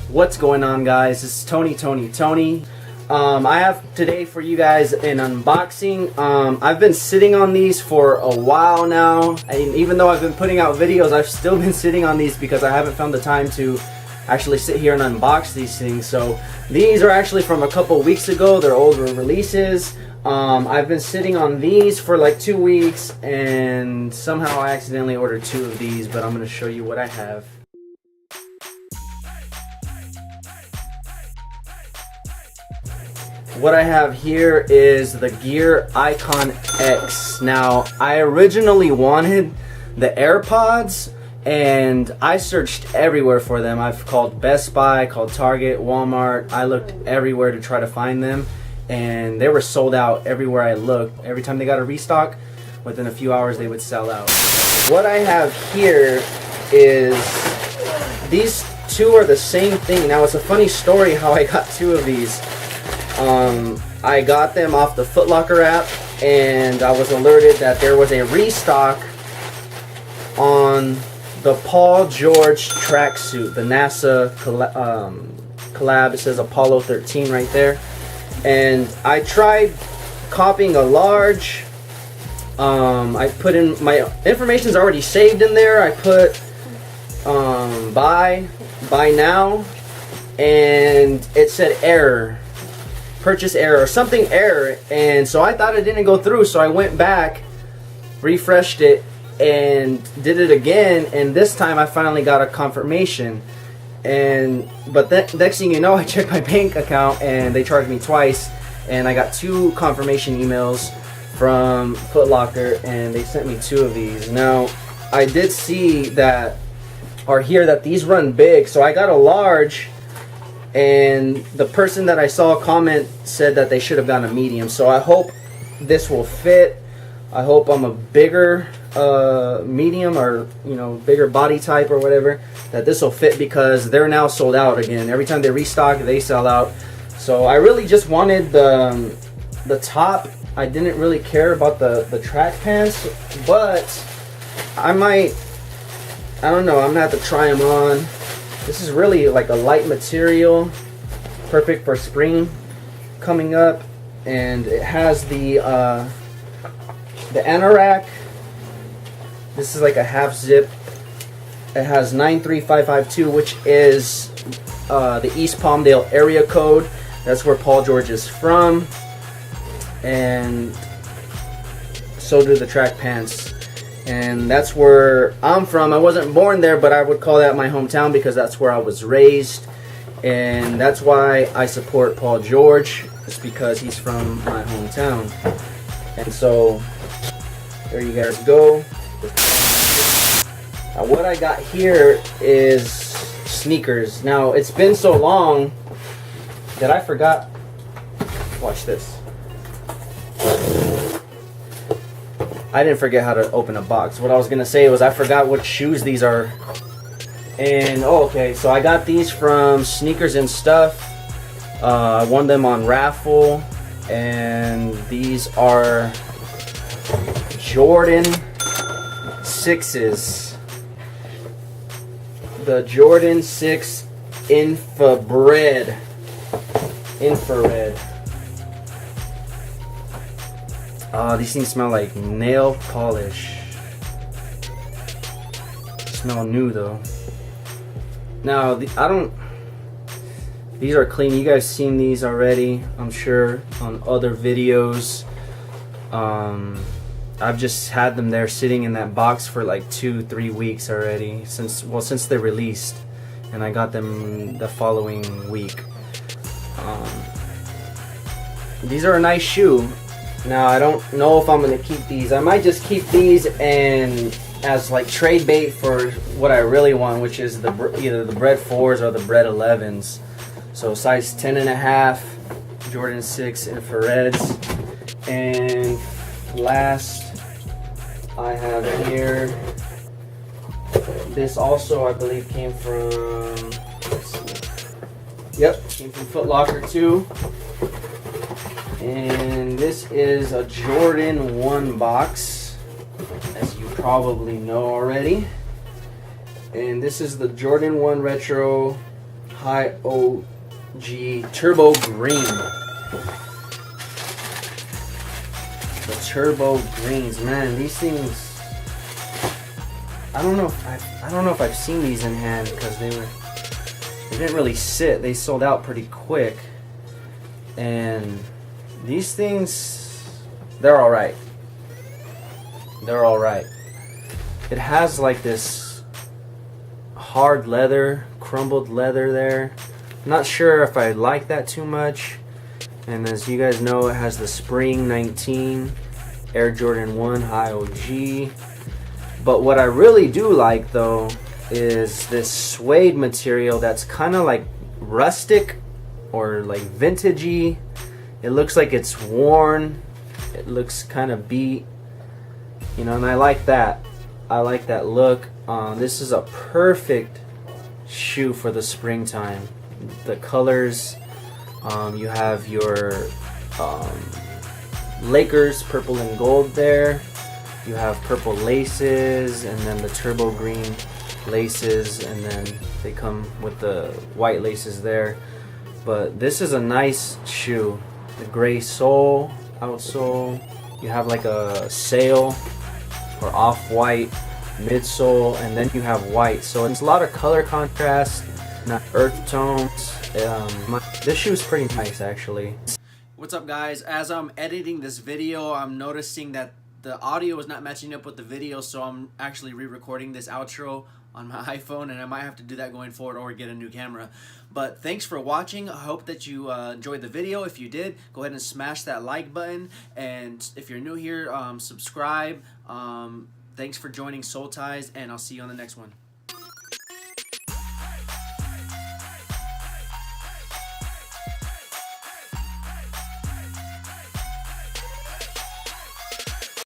What's going on, guys? This is Tony. I have today for you guys an unboxing. I've been sitting on these for a while now, and even though I've been putting out videos, I've still been sitting on these because I haven't found the time to actually sit here and unbox these things. So these are actually from a couple weeks ago. They're older releases. I've been sitting on these for like 2 weeks, and somehow I accidentally ordered 2 of these, but I'm going to show you what I have. What I have here is the Gear Icon X. Now, I originally wanted the AirPods, and I searched everywhere for them. I've called Best Buy, called Target, Walmart. I looked everywhere to try to find them, and they were sold out everywhere I looked. Every time they got a restock, within a few hours they would sell out. What I have here is these 2 are the same thing. Now, it's a funny story how I got 2 of these. I got them off the Foot Locker app, and I was alerted that there was a restock on the Paul George tracksuit, the NASA collab. It says Apollo 13 right there. And I tried copying a large. I put in my information's already saved in there. I put buy now, and it said error. Purchase error or something error, and so I thought it didn't go through, so I went back, refreshed it, and did it again, and this time I finally got a confirmation. But next thing you know, I checked my bank account and they charged me twice, and I got 2 confirmation emails from Foot Locker, and they sent me 2 of these. Now, I did see that or hear that these run big, so I got a large. And the person that I saw comment said that they should have gotten a medium. So I hope this will fit. I hope I'm a bigger medium, or bigger body type or whatever, that this will fit, because they're now sold out again. Every time they restock, they sell out. So I really just wanted the top. I didn't really care about the track pants, but I don't know, I'm gonna have to try them on. This is really like a light material, perfect for spring coming up, and it has the anorak. This is like a half zip. It has 93552, which is the East Palmdale area code. That's where Paul George is from, and so do the track pants. And that's where I'm from. I wasn't born there, but I would call that my hometown because that's where I was raised. And that's why I support Paul George. It's because he's from my hometown. And so, there you guys go. Now, what I got here is sneakers. Now, it's been so long that I forgot. Watch this. I didn't forget how to open a box. What I was going to say was I forgot what shoes these are. And, okay, so I got these from Sneakers and Stuff. I won them on raffle. And these are Jordan 6s. The Jordan 6 Infrared. These things smell like nail polish. Smell new though. Now, these are clean. You guys seen these already, I'm sure, on other videos. I've just had them there sitting in that box for like 2-3 weeks already, since they released, and I got them the following week. These are a nice shoe. Now, I don't know if I'm going to keep these. I might just keep these and as like trade bait for what I really want, which is either the Bred 4s or the Bred 11s. So size 10.5, Jordan 6 infrareds. And last, I have here, this also I believe came from, yep, came from Foot Locker too. And this is a Jordan 1 box, as you probably know already. And this is the Jordan 1 Retro High OG Turbo Green. The Turbo Greens, man, these things. I don't know if I've seen these in hand because they didn't really sit. They sold out pretty quick, and these things, they're all right. They're all right. It has like this hard leather, crumbled leather there. I'm not sure if I like that too much. And as you guys know, it has the Spring 19 Air Jordan 1 High OG. But what I really do like though is this suede material that's kind of like rustic or like vintagey. It looks like it's worn. It looks kind of beat. You know, and I like that. I like that look. This is a perfect shoe for the springtime. The colors, you have your Lakers purple and gold there. You have purple laces and then the turbo green laces, and then they come with the white laces there. But this is a nice shoe. The gray sole, outsole. You have like a sail or off-white midsole, and then you have white. So it's a lot of color contrast, not earth tones. This shoe is pretty nice actually. What's up guys? As I'm editing this video, I'm noticing that the audio is not matching up with the video, so I'm actually re-recording this outro on my iPhone, and I might have to do that going forward or get a new camera. But thanks for watching. I hope that you enjoyed the video. If you did, go ahead and smash that like button, and if you're new here, subscribe. Thanks for joining Soul Ties, and I'll see you on the next one.